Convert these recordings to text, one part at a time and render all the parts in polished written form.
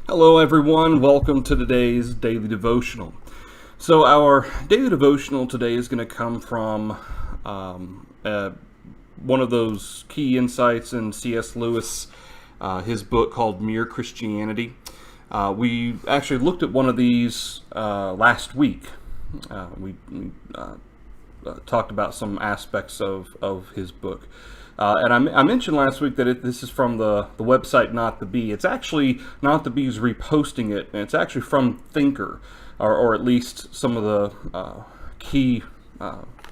Hello, everyone. Welcome to today's daily devotional. So, our daily devotional today is going to come from one of those key insights in C.S. Lewis, his book called Mere Christianity. We actually looked at one of these last week. We talked about some aspects of his book. And I mentioned last week that this is from the website Not the Bee. It's actually Not the Bee's reposting it, and it's actually from Thinker, or at least some of the key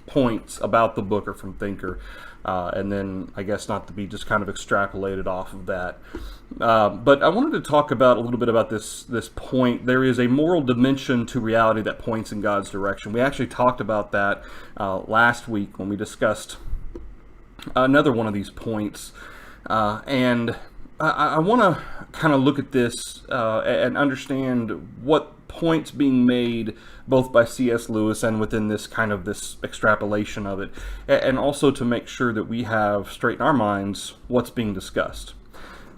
points about the book are from Thinker. And then I guess Not the Bee just kind of extrapolated off of that. But I wanted to talk about a little bit about this point. There is a moral dimension to reality that points in God's direction. We actually talked about that last week when we discussed another one of these points, and I want to kind of look at this and understand what points being made both by C.S. Lewis and within this extrapolation of it, and also to make sure that we have straight in our minds what's being discussed.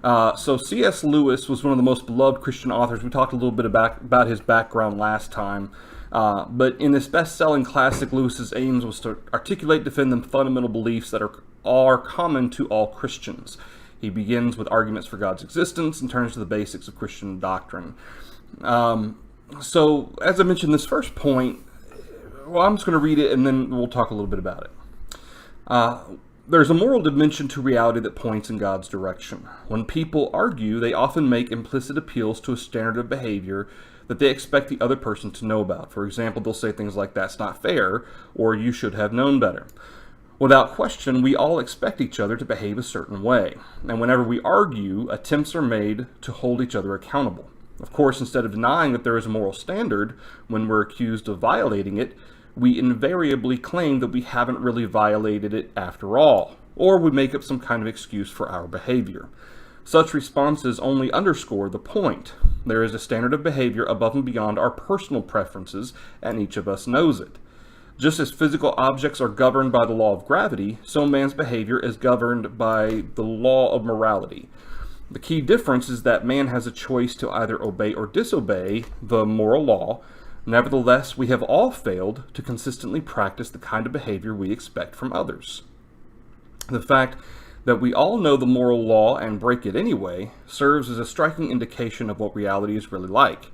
So C.S. Lewis was one of the most beloved Christian authors. We talked a little bit about his background last time. But in this best-selling classic, Lewis's aims was to articulate, defend the fundamental beliefs that are common to all Christians. He begins with arguments for God's existence and turns to the basics of Christian doctrine. So, as I mentioned, this first point, well, I'm just going to read it and then we'll talk a little bit about it. There's a moral dimension to reality that points in God's direction. When people argue, they often make implicit appeals to a standard of behavior that they expect the other person to know about. For example, they'll say things like, "That's not fair," or "You should have known better." Without question, we all expect each other to behave a certain way. And whenever we argue, attempts are made to hold each other accountable. Of course, instead of denying that there is a moral standard when we're accused of violating it, we invariably claim that we haven't really violated it after all, or we make up some kind of excuse for our behavior. Such responses only underscore the point. There is a standard of behavior above and beyond our personal preferences, and each of us knows it. Just as physical objects are governed by the law of gravity, so man's behavior is governed by the law of morality. The key difference is that man has a choice to either obey or disobey the moral law. Nevertheless, we have all failed to consistently practice the kind of behavior we expect from others. The fact that we all know the moral law and break it anyway serves as a striking indication of what reality is really like.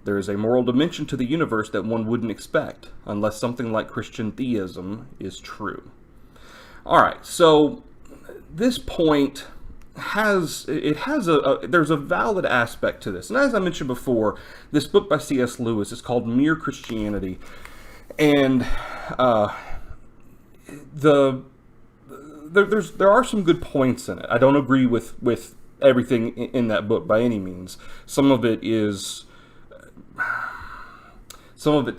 There is a moral dimension to the universe that one wouldn't expect, unless something like Christian theism is true. Alright, so this point there's a valid aspect to this. And as I mentioned before, this book by C.S. Lewis is called Mere Christianity. And there are some good points in it. I don't agree with everything in that book by any means. Some of it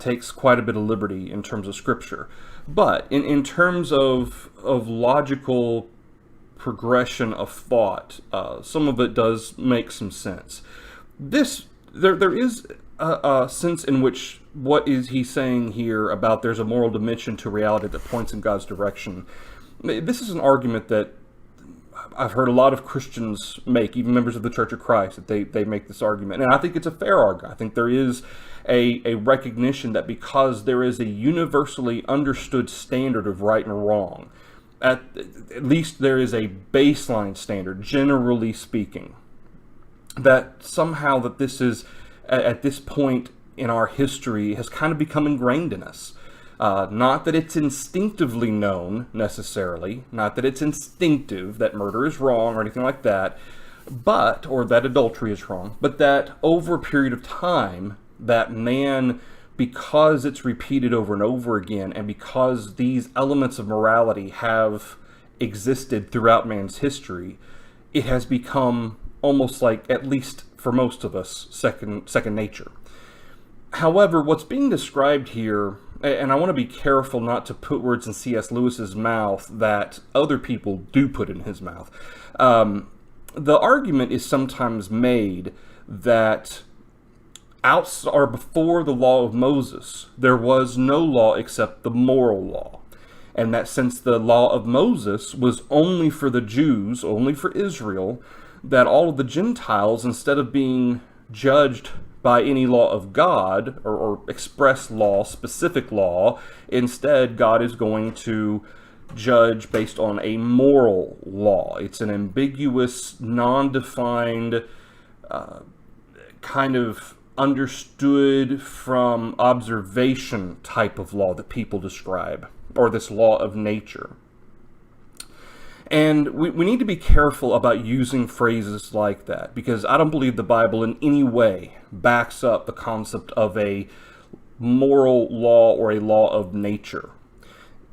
takes quite a bit of liberty in terms of scripture. But in terms of logical progression of thought, some of it does make some sense. There is a sense in which what is he saying here about there's a moral dimension to reality that points in God's direction. This is an argument that I've heard a lot of Christians make, even members of the Church of Christ, that they make this argument. And I think it's a fair argument. I think there is a recognition that because there is a universally understood standard of right and wrong, at least there is a baseline standard, generally speaking, that somehow that this is, at this point in our history, has kind of become ingrained in us. Not that it's instinctively known, necessarily, not that it's instinctive that murder is wrong or anything like that, or that adultery is wrong, but that over a period of time, that man, because it's repeated over and over again, and because these elements of morality have existed throughout man's history, it has become almost like, at least for most of us, second nature. However, what's being described here, and I want to be careful not to put words in C.S. Lewis's mouth that other people do put in his mouth. The argument is sometimes made that before the law of Moses, there was no law except the moral law. And that since the law of Moses was only for the Jews, only for Israel, that all of the Gentiles, instead of being judged by any law of God or express law, specific law. Instead, God is going to judge based on a moral law. It's an ambiguous, non-defined, kind of understood from observation type of law that people describe, or this law of nature. And we need to be careful about using phrases like that, because I don't believe the Bible in any way backs up the concept of a moral law or a law of nature.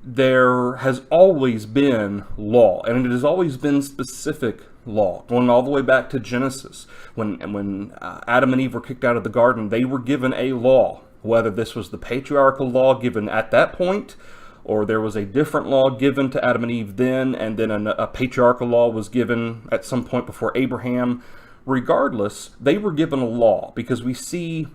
There has always been law, and it has always been specific law, going all the way back to Genesis. When Adam and Eve were kicked out of the garden, they were given a law, whether this was the patriarchal law given at that point, or there was a different law given to Adam and Eve then, and then a patriarchal law was given at some point before Abraham. Regardless, they were given a law, because we see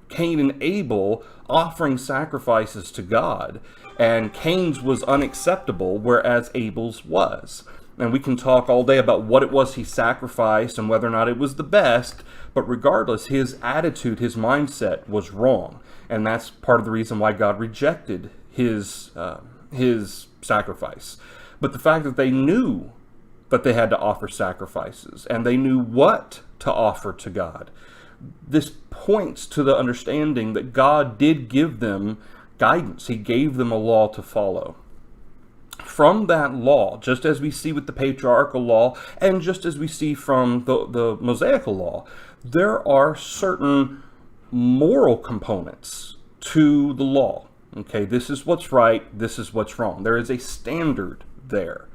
Cain and Abel offering sacrifices to God, and Cain's was unacceptable, whereas Abel's was. And we can talk all day about what it was he sacrificed and whether or not it was the best, but regardless, his attitude, his mindset was wrong. And that's part of the reason why God rejected his sacrifice. But the fact that they knew that they had to offer sacrifices, and they knew what to offer to God, this points to the understanding that God did give them guidance. He gave them a law to follow. From that law, just as we see with the patriarchal law, and just as we see from the Mosaical law, there are certain moral components to the law. Okay, this is what's right, this is what's wrong. There is a standard there.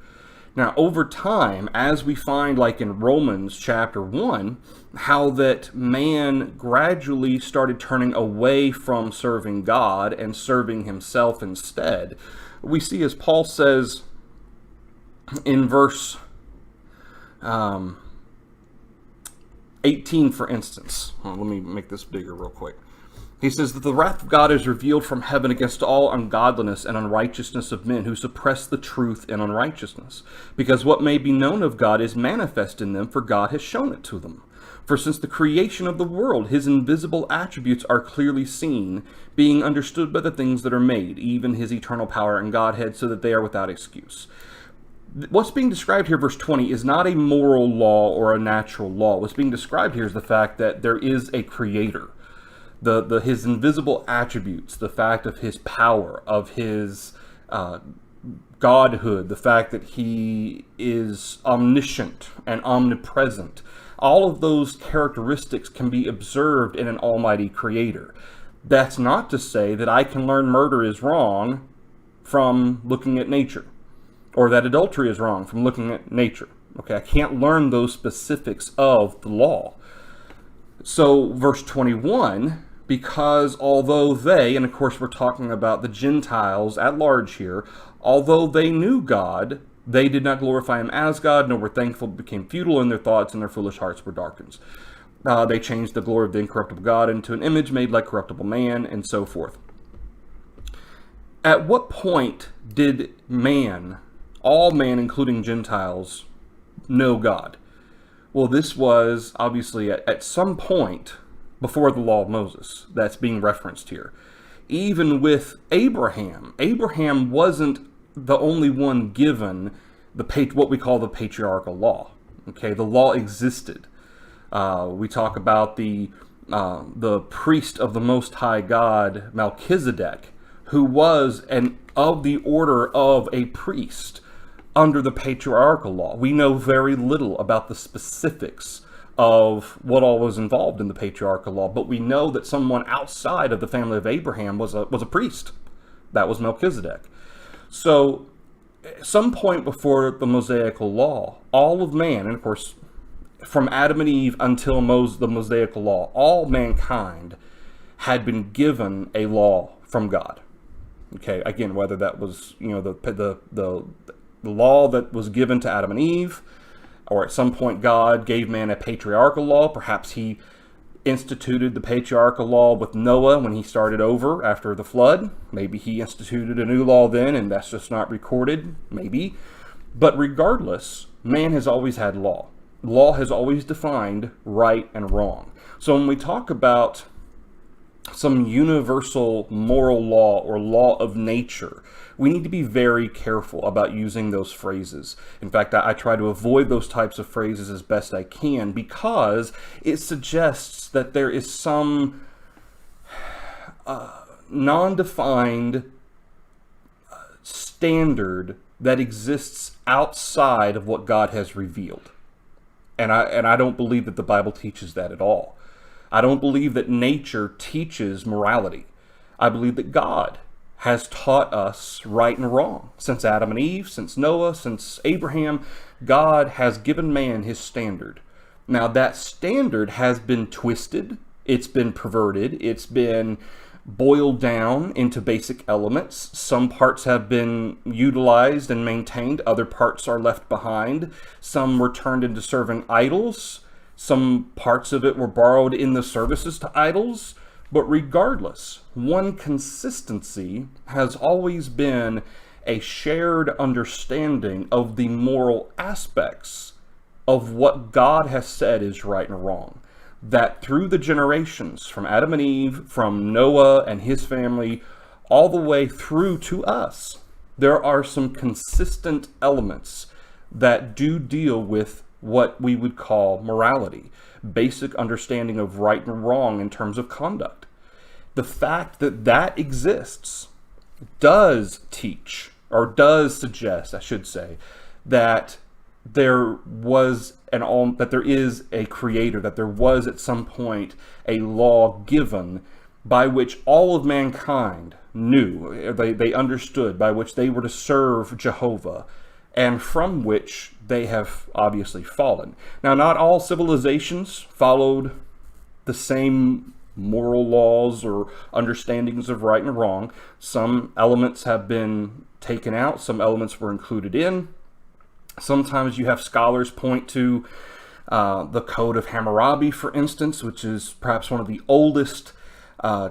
Now, over time, as we find, like in Romans chapter 1, how that man gradually started turning away from serving God and serving himself instead, we see, as Paul says in verse 18, for instance. Let me make this bigger real quick. He says that the wrath of God is revealed from heaven against all ungodliness and unrighteousness of men who suppress the truth in unrighteousness, because what may be known of God is manifest in them, for God has shown it to them. For since the creation of the world, his invisible attributes are clearly seen, being understood by the things that are made, even his eternal power and Godhead, so that they are without excuse. What's being described here, verse 20, is not a moral law or a natural law. What's being described here is the fact that there is a creator. His invisible attributes, the fact of his power, of his godhood, the fact that he is omniscient and omnipresent, all of those characteristics can be observed in an almighty creator. That's not to say that I can learn murder is wrong from looking at nature, or that adultery is wrong from looking at nature. Okay, I can't learn those specifics of the law. So verse 21, because although they, and of course we're talking about the Gentiles at large here, although they knew God, they did not glorify him as God, nor were thankful, but became futile in their thoughts, and their foolish hearts were darkened. They changed the glory of the incorruptible God into an image made like corruptible man, and so forth. At what point did man, all man, including Gentiles, know God? Well, this was obviously at some point before the law of Moses that's being referenced here. Even with Abraham, Abraham wasn't the only one given what we call the patriarchal law. Okay, the law existed. We talk about the priest of the Most High God, Melchizedek, who was of the order of a priest under the patriarchal law. We know very little about the specifics of what all was involved in the patriarchal law, but we know that someone outside of the family of Abraham was a priest. That was Melchizedek. So, at some point before the Mosaical law, all of man, and of course, from Adam and Eve until the Mosaical law, all mankind had been given a law from God. Okay, again, whether that was the law that was given to Adam and Eve, or at some point God gave man a patriarchal law. Perhaps he instituted the patriarchal law with Noah when he started over after the flood. Maybe he instituted a new law then, and that's just not recorded. Maybe. But regardless, man has always had law. law has always defined right and wrong. So when we talk about some universal moral law or law of nature, we need to be very careful about using those phrases. In fact, I try to avoid those types of phrases as best I can, because it suggests that there is some non-defined standard that exists outside of what God has revealed. And I don't believe that the Bible teaches that at all. I don't believe that nature teaches morality. I believe that God has taught us right and wrong. Since Adam and Eve, since Noah, since Abraham, God has given man his standard. Now that standard has been twisted, it's been perverted, it's been boiled down into basic elements. Some parts have been utilized and maintained, other parts are left behind. Some were turned into serving idols. Some parts of it were borrowed in the services to idols. But regardless, one consistency has always been a shared understanding of the moral aspects of what God has said is right and wrong. That through the generations, from Adam and Eve, from Noah and his family, all the way through to us, there are some consistent elements that do deal with what we would call morality, basic understanding of right and wrong in terms of conduct. The fact that that exists does teach, or does suggest, I should say, that there is a creator, that there was at some point a law given by which all of mankind knew, they understood, by which they were to serve Jehovah, and from which they have obviously fallen. Now, not all civilizations followed the same moral laws or understandings of right and wrong. Some elements have been taken out, some elements were included in. Sometimes you have scholars point to the Code of Hammurabi, for instance, which is perhaps one of the oldest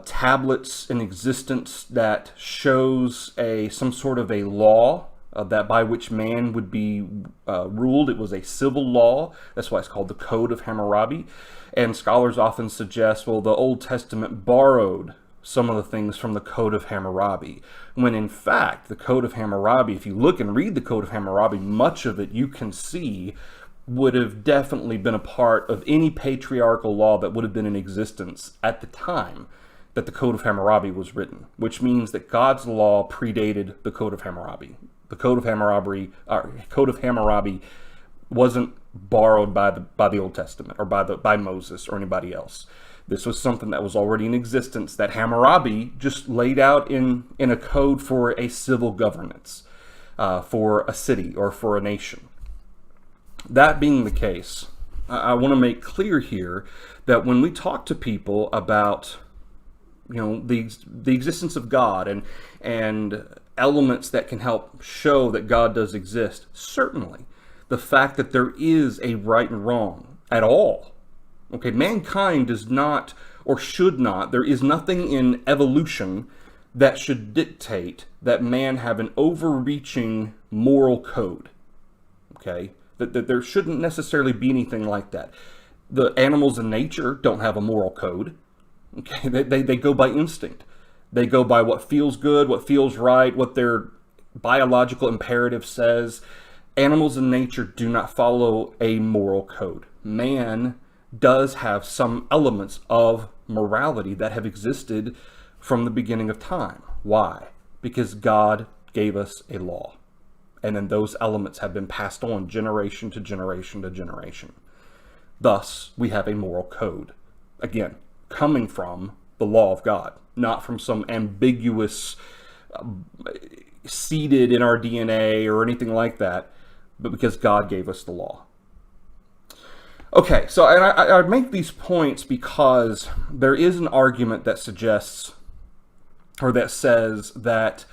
tablets in existence that shows some sort of a law that by which man would be ruled. It was a civil law. That's why it's called the Code of Hammurabi. And scholars often suggest, well, the Old Testament borrowed some of the things from the Code of Hammurabi, when in fact the Code of Hammurabi, if you look and read the Code of Hammurabi, much of it you can see would have definitely been a part of any patriarchal law that would have been in existence at the time that the Code of Hammurabi was written, which means that God's law predated the Code of Hammurabi. The Code of Hammurabi wasn't borrowed by the Old Testament or by Moses or anybody else. This was something that was already in existence that Hammurabi just laid out in a code for a civil governance, for a city or for a nation. That being the case, I want to make clear here that when we talk to people about the existence of God and elements that can help show that God does exist, certainly the fact that there is a right and wrong at all. Okay, mankind does not or should not, there is nothing in evolution that should dictate that man have an overreaching moral code. Okay, that there shouldn't necessarily be anything like that. The animals in nature don't have a moral code. Okay, they go by instinct. They go by what feels good, what feels right, what their biological imperative says. Animals in nature do not follow a moral code. Man does have some elements of morality that have existed from the beginning of time. Why? Because God gave us a law. And then those elements have been passed on generation to generation to generation. Thus, we have a moral code. Again, coming from the law of God, not from some ambiguous seeded in our DNA or anything like that, but because God gave us the law. Okay, so I make these points because there is an argument that suggests, or that says that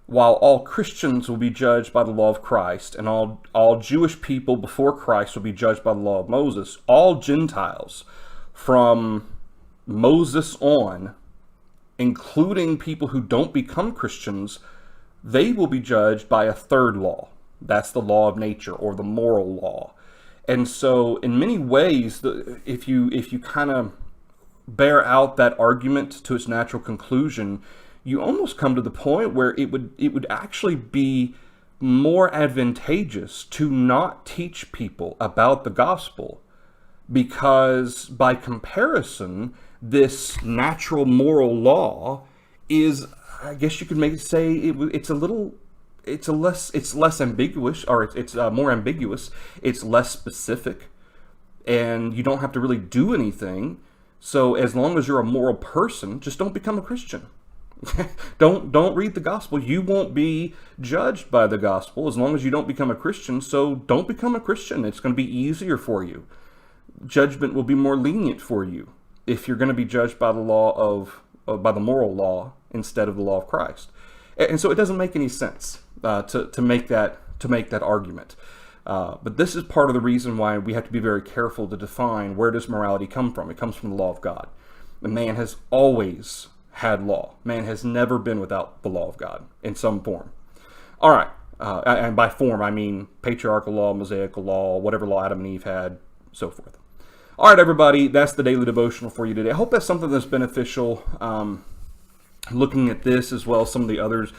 while all Christians will be judged by the law of Christ, and all Jewish people before Christ will be judged by the law of Moses, all Gentiles from Moses on, including people who don't become Christians, they will be judged by a third law. That's the law of nature, or the moral law. And so in many ways, if you kind of bear out that argument to its natural conclusion, you almost come to the point where it would actually be more advantageous to not teach people about the gospel, because by comparison, this natural moral law is, I guess you could say it's less ambiguous, or it's more ambiguous. It's less specific, and you don't have to really do anything. So as long as you're a moral person, just don't become a Christian. Don't read the gospel. You won't be judged by the gospel as long as you don't become a Christian. So don't become a Christian. It's going to be easier for you. Judgment will be more lenient for you if you're going to be judged by by the moral law instead of the law of Christ. And so it doesn't make any sense to make that argument. But this is part of the reason why we have to be very careful to define, where does morality come from? It comes from the law of God. And man has always had law. Man has never been without the law of God in some form. All right. And by form, I mean patriarchal law, Mosaical law, whatever law Adam and Eve had, so forth. All right, everybody, that's the daily devotional for you today. I hope that's something that's beneficial. Looking at this as well as some of the others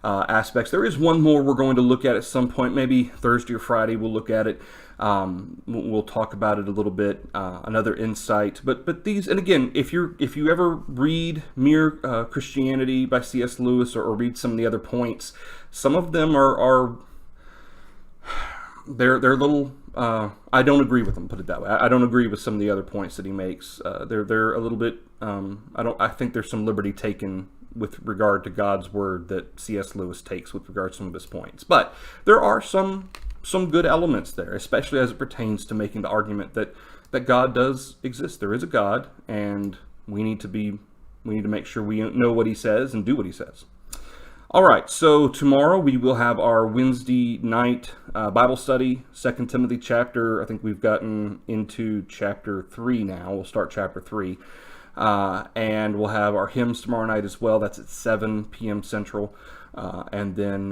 aspects. There is one more we're going to look at some point, maybe Thursday or Friday. We'll look at it. We'll talk about it a little bit. Another insight. But these, and again, if you ever read Mere Christianity by C.S. Lewis, or read some of the other points, some of them they're little. I don't agree with them. Put it that way. I don't agree with some of the other points that he makes. They're a little bit. I think there's some liberty taken with regard to God's word that C.S. Lewis takes with regard to some of his points. But there are some good elements there, especially as it pertains to making the argument that God does exist. There is a God, and we need to make sure we know what he says and do what he says. All right, so tomorrow we will have our Wednesday night Bible study, 2 Timothy chapter. I think we've gotten into chapter 3 now. We'll start chapter 3. And we'll have our hymns tomorrow night as well. That's at 7 p.m. Central. And then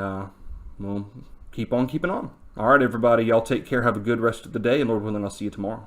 we'll keep on keeping on. All right, everybody. Y'all take care. Have a good rest of the day. And Lord willing, I'll see you tomorrow.